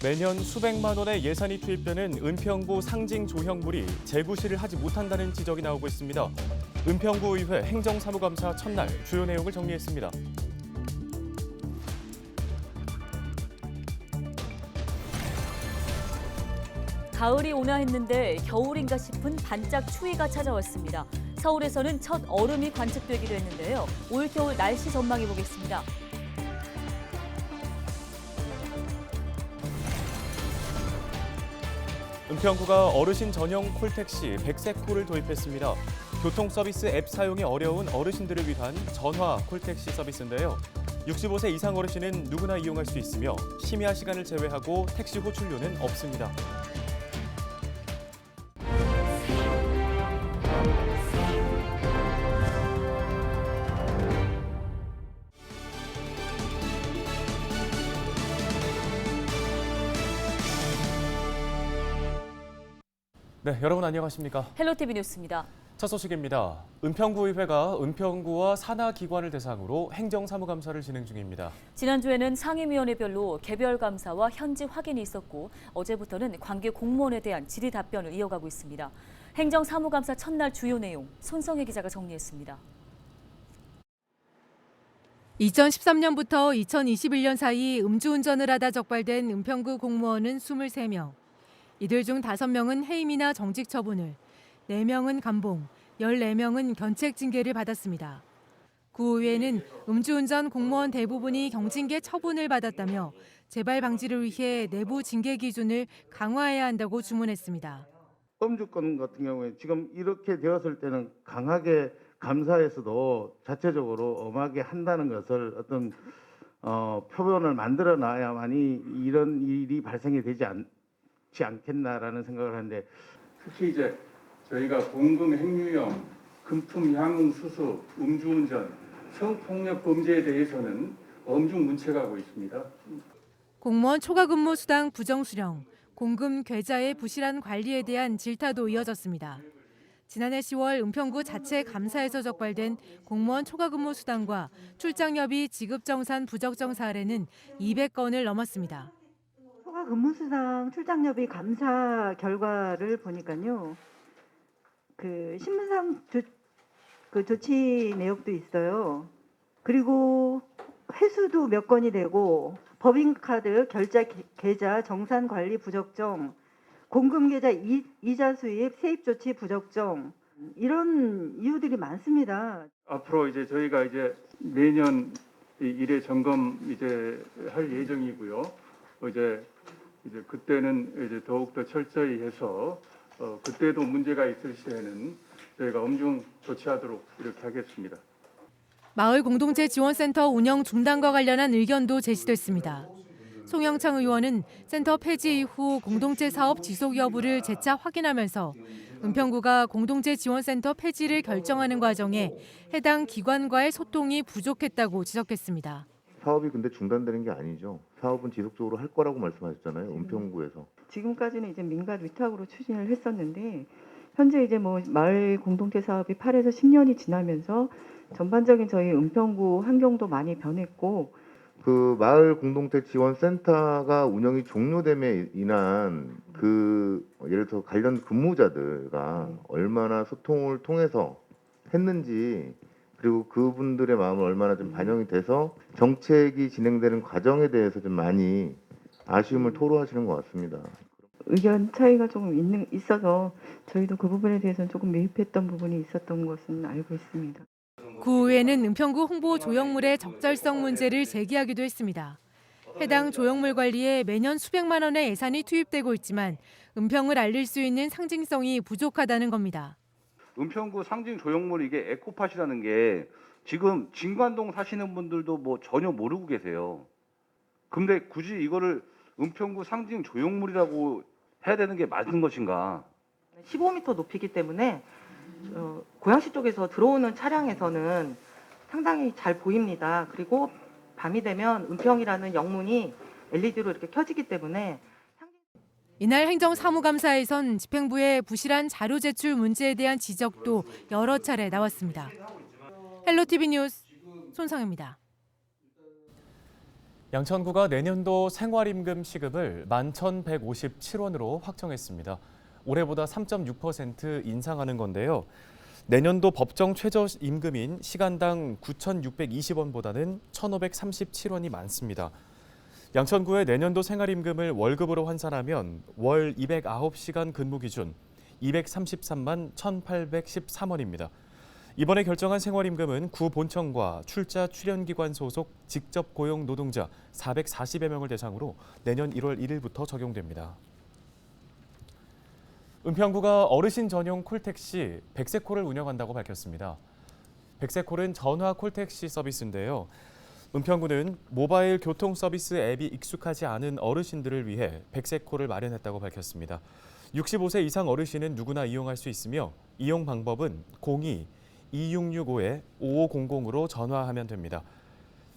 매년 수백만 원의 예산이 투입되는 은평구 상징 조형물이 재구시를 하지 못한다는 지적이 나오고 있습니다. 은평구의회 행정사무감사 첫날 주요 내용을 정리했습니다. 가을이 오나 했는데 겨울인가 싶은 반짝 추위가 찾아왔습니다. 서울에서는 첫 얼음이 관측되기도 했는데요. 올겨울 날씨 전망해 보겠습니다. 은평구가 어르신 전용 콜택시 백색콜을 도입했습니다. 교통 서비스 앱 사용이 어려운 어르신들을 위한 전화 콜택시 서비스인데요. 65세 이상 어르신은 누구나 이용할 수 있으며 심야 시간을 제외하고 택시 호출료는 없습니다. 네, 여러분 안녕하십니까? 헬로티비 뉴스입니다. 첫 소식입니다. 은평구의회가 은평구와 산하기관을 대상으로 행정사무감사를 진행 중입니다. 지난주에는 상임위원회별로 개별 감사와 현지 확인이 있었고 어제부터는 관계 공무원에 대한 질의 답변을 이어가고 있습니다. 행정사무감사 첫날 주요 내용 손성혜 기자가 정리했습니다. 2013년부터 2021년 사이 음주운전을 하다 적발된 은평구 공무원은 23명. 이들 중 5명은 해임이나 정직 처분을, 4명은 감봉, 14명은 견책 징계를 받았습니다. 구의회는 음주운전 공무원 대부분이 경징계 처분을 받았다며 재발 방지를 위해 내부 징계 기준을 강화해야 한다고 주문했습니다. 음주권 같은 경우에 지금 이렇게 되었을 때는 강하게 감사에서도 자체적으로 엄하게 한다는 것을 어떤 표본을 만들어 놔야만이 이런 일이 발생이 되지 않겠나라는 생각을 하는데, 특히 이제 저희가 공금 행유형, 금품 향응 수수, 음주운전, 성폭력 범죄에 대해서는 엄중 문책하고 있습니다. 공무원 초과 근무 수당 부정수령, 공금 계좌의 부실한 관리에 대한 질타도 이어졌습니다. 지난해 10월 은평구 자체 감사에서 적발된 공무원 초과 근무 수당과 출장협의 지급정산 부적정 사례는 200건을 넘었습니다. 초과 근무수당 출장협의 감사 결과를 보니까요, 그 신분상 조치 내역도 있어요. 그리고 회수도 몇 건이 되고 법인카드 결자 계좌 정산 관리 부적정, 공금 계좌 이자 수입 세입 조치 부적정, 이런 이유들이 많습니다. 앞으로 이제 저희가 이제 매년 일회 점검 이제 할 예정이고요. 이제 그때는 이제 더욱 더 철저히 해서 그때도 문제가 있을 시에는 저희가 엄중 조치하도록 이렇게 하겠습니다. 마을 공동체 지원센터 운영 중단과 관련한 의견도 제시됐습니다. 송영창 의원은 센터 폐지 이후 공동체 사업 지속 여부를 재차 확인하면서 은평구가 공동체 지원센터 폐지를 결정하는 과정에 해당 기관과의 소통이 부족했다고 지적했습니다. 사업이 근데 중단되는 게 아니죠. 사업은 지속적으로 할 거라고 말씀하셨잖아요. 은평구에서. 지금까지는 이제 민간 위탁으로 추진을 했었는데, 현재 이제 뭐 마을 공동체 사업이 8에서 10년이 지나면서 전반적인 저희 은평구 환경도 많이 변했고, 그 마을 공동체 지원 센터가 운영이 종료됨에 인한 예를 들어 관련 근무자들과 얼마나 소통을 통해서 했는지, 그리고 그분들의 마음을 얼마나 좀 반영이 돼서 정책이 진행되는 과정에 대해서 좀 많이 아쉬움을 토로하시는 것 같습니다. 의견 차이가 조금 있어서 저희도 그 부분에 대해서는 조금 미흡했던 부분이 있었던 것은 알고 있습니다. 구의회는 은평구 홍보 조형물의 적절성 문제를 제기하기도 했습니다. 해당 조형물 관리에 매년 수백만 원의 예산이 투입되고 있지만 은평을 알릴 수 있는 상징성이 부족하다는 겁니다. 은평구 상징 조형물 이게 에코팟이라는 게 지금 진관동 사시는 분들도 뭐 전혀 모르고 계세요. 근데 굳이 이거를 은평구 상징 조형물이라고 해야 되는 게 맞는 것인가? 15m 높이기 때문에 고양시 쪽에서 들어오는 차량에서는 상당히 잘 보입니다. 그리고 밤이 되면 은평이라는 영문이 LED로 이렇게 켜지기 때문에 이날 행정사무감사에선 집행부의 부실한 자료 제출 문제에 대한 지적도 여러 차례 나왔습니다. 헬로티비 뉴스 손성혜입니다. 양천구가 내년도 생활임금 시급을 11,157원으로 확정했습니다. 올해보다 3.6% 인상하는 건데요. 내년도 법정 최저임금인 시간당 9,620원보다는 1,537원이 많습니다. 양천구의 내년도 생활임금을 월급으로 환산하면 월 209시간 근무 기준 233만 1,813원입니다. 이번에 결정한 생활임금은 구 본청과 출자 출연기관 소속 직접 고용 노동자 440여 명을 대상으로 내년 1월 1일부터 적용됩니다. 은평구가 어르신 전용 콜택시 백세콜을 운영한다고 밝혔습니다. 백세콜은 전화 콜택시 서비스인데요. 은평구는 모바일 교통 서비스 앱이 익숙하지 않은 어르신들을 위해 백세콜을 마련했다고 밝혔습니다. 65세 이상 어르신은 누구나 이용할 수 있으며 이용 방법은 02-2665-5500으로 전화하면 됩니다.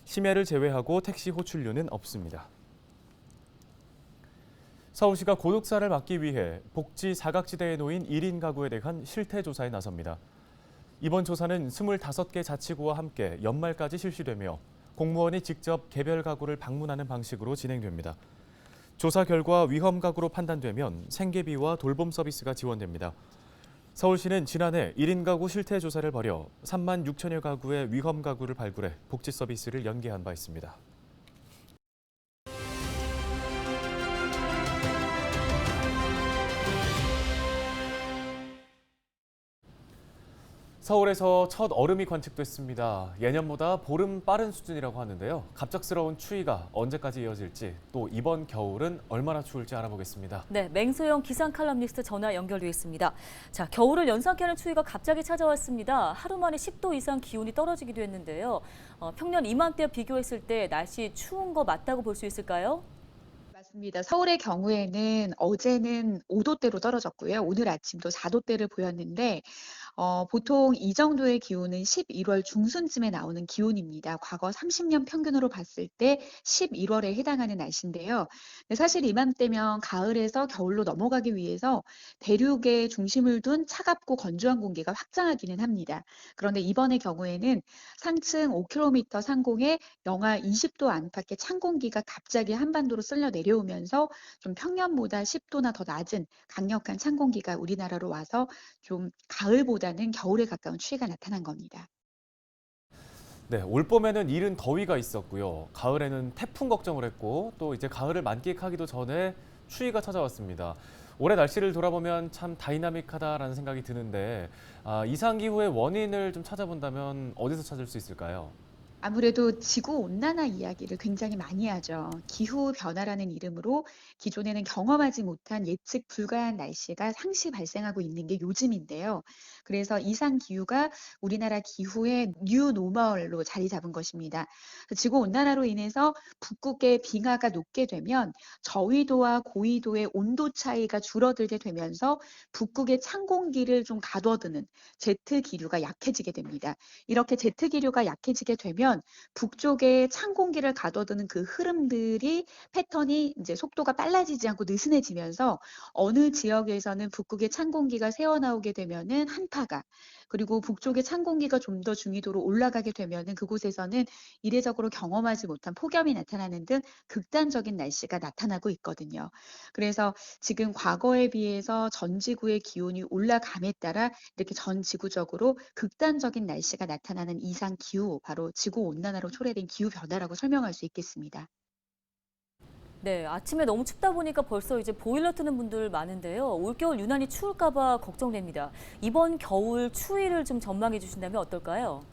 심야를 제외하고 택시 호출료는 없습니다. 서울시가 고독사를 막기 위해 복지 사각지대에 놓인 1인 가구에 대한 실태 조사에 나섭니다. 이번 조사는 25개 자치구와 함께 연말까지 실시되며 공무원이 직접 개별 가구를 방문하는 방식으로 진행됩니다. 조사 결과 위험 가구로 판단되면 생계비와 돌봄 서비스가 지원됩니다. 서울시는 지난해 1인 가구 실태 조사를 벌여 3만 6천여 가구의 위험 가구를 발굴해 복지 서비스를 연계한 바 있습니다. 서울에서 첫 얼음이 관측됐습니다. 예년보다 보름 빠른 수준이라고 하는데요. 갑작스러운 추위가 언제까지 이어질지 또 이번 겨울은 얼마나 추울지 알아보겠습니다. 네, 맹소영 기상 칼럼니스트 전화 연결돼 있습니다. 자, 겨울을 연상케 하는 추위가 갑자기 찾아왔습니다. 하루 만에 10도 이상 기온이 떨어지기도 했는데요. 평년 이맘때와 비교했을 때 날씨 추운 거 맞다고 볼 수 있을까요? 맞습니다. 서울의 경우에는 어제는 5도대로 떨어졌고요. 오늘 아침도 4도대를 보였는데 보통 이 정도의 기온은 11월 중순쯤에 나오는 기온입니다. 과거 30년 평균으로 봤을 때 11월에 해당하는 날씨인데요. 근데 사실 이맘때면 가을에서 겨울로 넘어가기 위해서 대륙에 중심을 둔 차갑고 건조한 공기가 확장하기는 합니다. 그런데 이번의 경우에는 상층 5km 상공에 영하 20도 안팎의 찬 공기가 갑자기 한반도로 쓸려 내려오면서 좀 평년보다 10도나 더 낮은 강력한 찬 공기가 우리나라로 와서 좀 가을보다는 겨울에 가까운 추위가 나타난 겁니다. 네, 올 봄에는 이른 더위가 있었고요. 가을에는 태풍 걱정을 했고 또 이제 가을을 만끽하기도 전에 추위가 찾아왔습니다. 올해 날씨를 돌아보면 참 다이나믹하다라는 생각이 드는데 이상기후의 원인을 좀 찾아본다면 어디서 찾을 수 있을까요? 아무래도 지구온난화 이야기를 굉장히 많이 하죠. 기후변화라는 이름으로 기존에는 경험하지 못한 예측 불가한 날씨가 상시 발생하고 있는 게 요즘인데요. 그래서 이상기후가 우리나라 기후의 뉴노멀로 자리 잡은 것입니다. 지구온난화로 인해서 북극의 빙하가 녹게 되면 저위도와 고위도의 온도 차이가 줄어들게 되면서 북극의 찬 공기를 좀 가둬두는 제트기류가 약해지게 됩니다. 이렇게 제트기류가 약해지게 되면 북쪽에 찬 공기를 가둬두는 그 흐름들이 패턴이 이제 속도가 빨라지지 않고 느슨해지면서 어느 지역에서는 북극의 찬 공기가 새어나오게 되면은 한파가 그리고 북쪽의 찬 공기가 좀 더 중위도로 올라가게 되면은 그곳에서는 이례적으로 경험하지 못한 폭염이 나타나는 등 극단적인 날씨가 나타나고 있거든요. 그래서 지금 과거에 비해서 전 지구의 기온이 올라감에 따라 이렇게 전 지구적으로 극단적인 날씨가 나타나는 이상 기후, 바로 지구 온난화로 초래된 기후 변화라고 설명할 수 있겠습니다. 네, 아침에 너무 춥다 보니까 벌써 이제 보일러 트는 분들 많은데요. 올겨울 유난히 추울까 봐 걱정됩니다. 이번 겨울 추위를 좀 전망해 주신다면 어떨까요?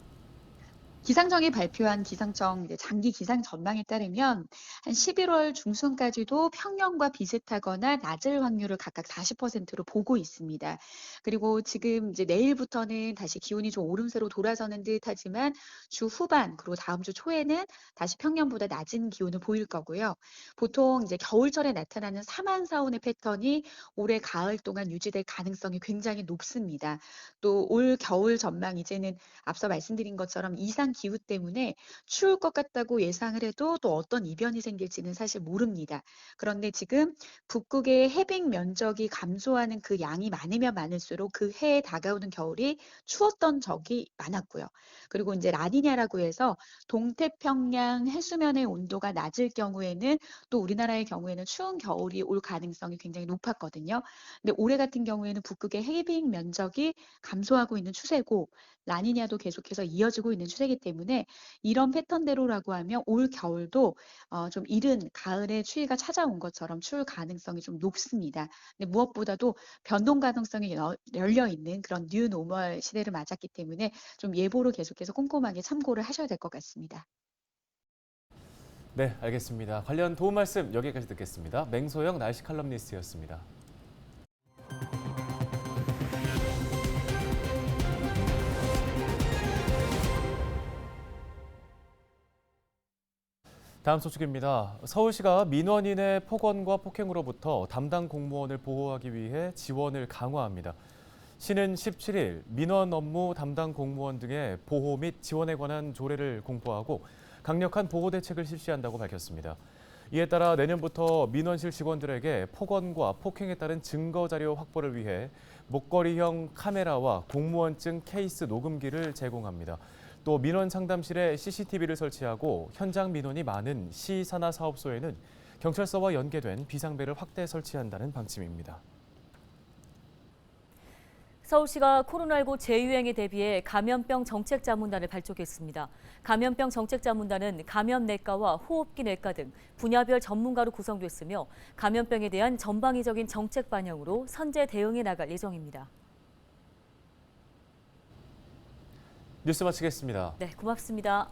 기상청이 발표한 기상청 이제 장기 기상 전망에 따르면 한 11월 중순까지도 평년과 비슷하거나 낮을 확률을 각각 40%로 보고 있습니다. 그리고 지금 이제 내일부터는 다시 기온이 좀 오름세로 돌아서는 듯하지만 주 후반 그리고 다음 주 초에는 다시 평년보다 낮은 기온을 보일 거고요. 보통 이제 겨울철에 나타나는 사만사온의 패턴이 올해 가을 동안 유지될 가능성이 굉장히 높습니다. 또 올 겨울 전망 이제는 앞서 말씀드린 것처럼 이상 기후 때문에 추울 것 같다고 예상을 해도 또 어떤 이변이 생길지는 사실 모릅니다. 그런데 지금 북극의 해빙 면적이 감소하는 그 양이 많으면 많을수록 그 해에 다가오는 겨울이 추웠던 적이 많았고요. 그리고 이제 라니냐라고 해서 동태평양 해수면의 온도가 낮을 경우에는 또 우리나라의 경우에는 추운 겨울이 올 가능성이 굉장히 높았거든요. 근데 올해 같은 경우에는 북극의 해빙 면적이 감소하고 있는 추세고 라니냐도 계속해서 이어지고 있는 추세이기 때문에 이런 패턴대로라고 하면 올 겨울도 좀 이른 가을의 추위가 찾아온 것처럼 추울 가능성이 좀 높습니다. 근데 무엇보다도 변동 가능성이 열려 있는 그런 뉴 노멀 시대를 맞았기 때문에 좀 예보를 계속해서 꼼꼼하게 참고를 하셔야 될 것 같습니다. 네, 알겠습니다. 관련 도움 말씀 여기까지 듣겠습니다. 맹소영 날씨 칼럼니스트였습니다. 다음 소식입니다. 서울시가 민원인의 폭언과 폭행으로부터 담당 공무원을 보호하기 위해 지원을 강화합니다. 시는 17일 민원 업무 담당 공무원 등의 보호 및 지원에 관한 조례를 공포하고 강력한 보호 대책을 실시한다고 밝혔습니다. 이에 따라 내년부터 민원실 직원들에게 폭언과 폭행에 따른 증거 자료 확보를 위해 목걸이형 카메라와 공무원증 케이스 녹음기를 제공합니다. 또 민원 상담실에 CCTV를 설치하고 현장 민원이 많은 시 산하 사업소에는 경찰서와 연계된 비상벨을 확대 설치한다는 방침입니다. 서울시가 코로나19 재유행에 대비해 감염병 정책자문단을 발족했습니다. 감염병 정책자문단은 감염내과와 호흡기 내과 등 분야별 전문가로 구성됐으며 감염병에 대한 전방위적인 정책 반영으로 선제 대응해 나갈 예정입니다. 뉴스 마치겠습니다. 네, 고맙습니다.